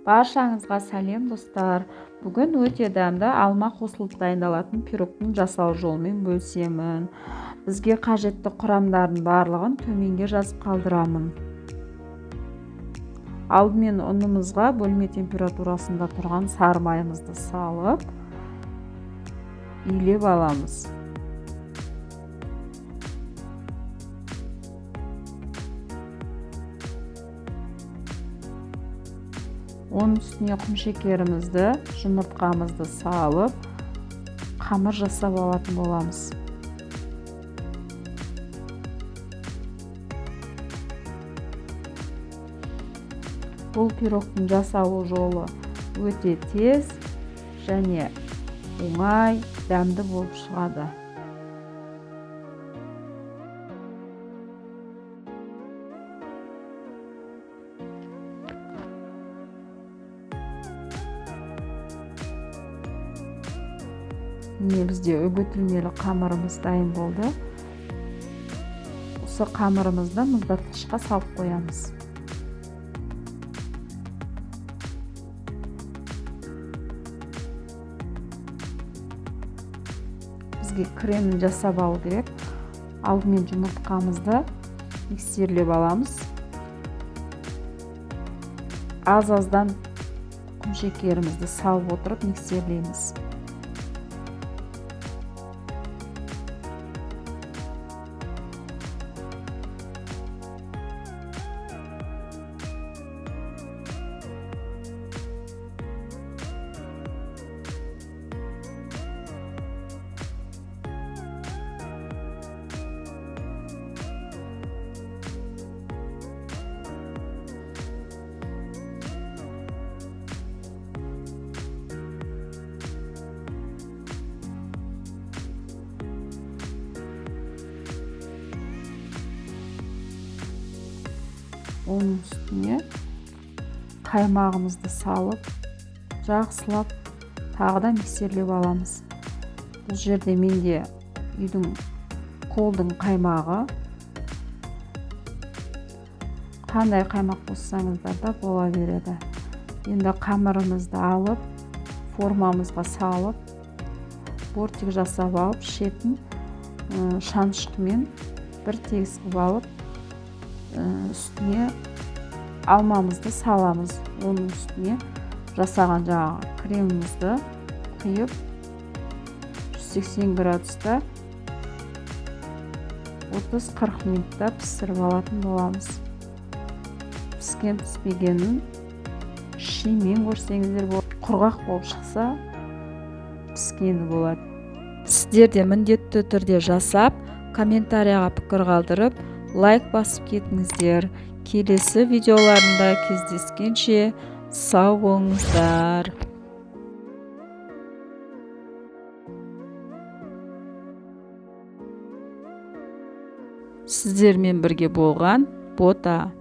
Баршаңызға сәлем достар. Бүгін өте дәмді алма қосылып дайындалатын пирогтың жасалу жолымен бөлісемін. Бізге қажетті құрамдардың барлығын төменге жазып қалдырамын. Алдымен ұнымызға бөлме температурасында тұрған сары майымызды салып, илеп аламыз. Оның үстіне құмшекерімізді, жұмыртқамызды салып, қамыр жасап алатын боламыз. Бұл пирогтың жасалу жолы өте тез және оңай, дәмді болып шығады. Бізде үгітілмелі қамырымыз дайын болды. Осы қамырымызды мұздатқышқа салып қоямыз. Бізге кремін жасап алу керек. Алдымен жұмыртқамызды миксерлеп аламыз. Аз-аздан құмшекерімізді салып отырып миксерлейміз. Оның үстіне қаймағымызды салып, жақсылап тағы да миксерлеп аламыз. Бұл жерде менде үйдің қолдың қаймағы. Қандай қаймақ қоссаңыздар да бола береді. Енді қамырымызды алып, формамызға салып, бортик жасап алып, шетін шаншқымен бір тегіс қылып алып, үстіне алмамызды саламыз. Оның үстіне жасаған жаңағы кремімізді құйып 180 градуста 30-40 минутта пісіріп алатын боламыз. Піскен піспегенін шимен көрсеңіздер болады. Құрғақ болып шықса піскені болады. Сіздер де міндетті түрде жасап, комментарияға пікір қалдырып, лайк басып кетіңіздер. Келесі видеоларында кездескенше сау болыңыздар. Сіздермен бірге болған Бота.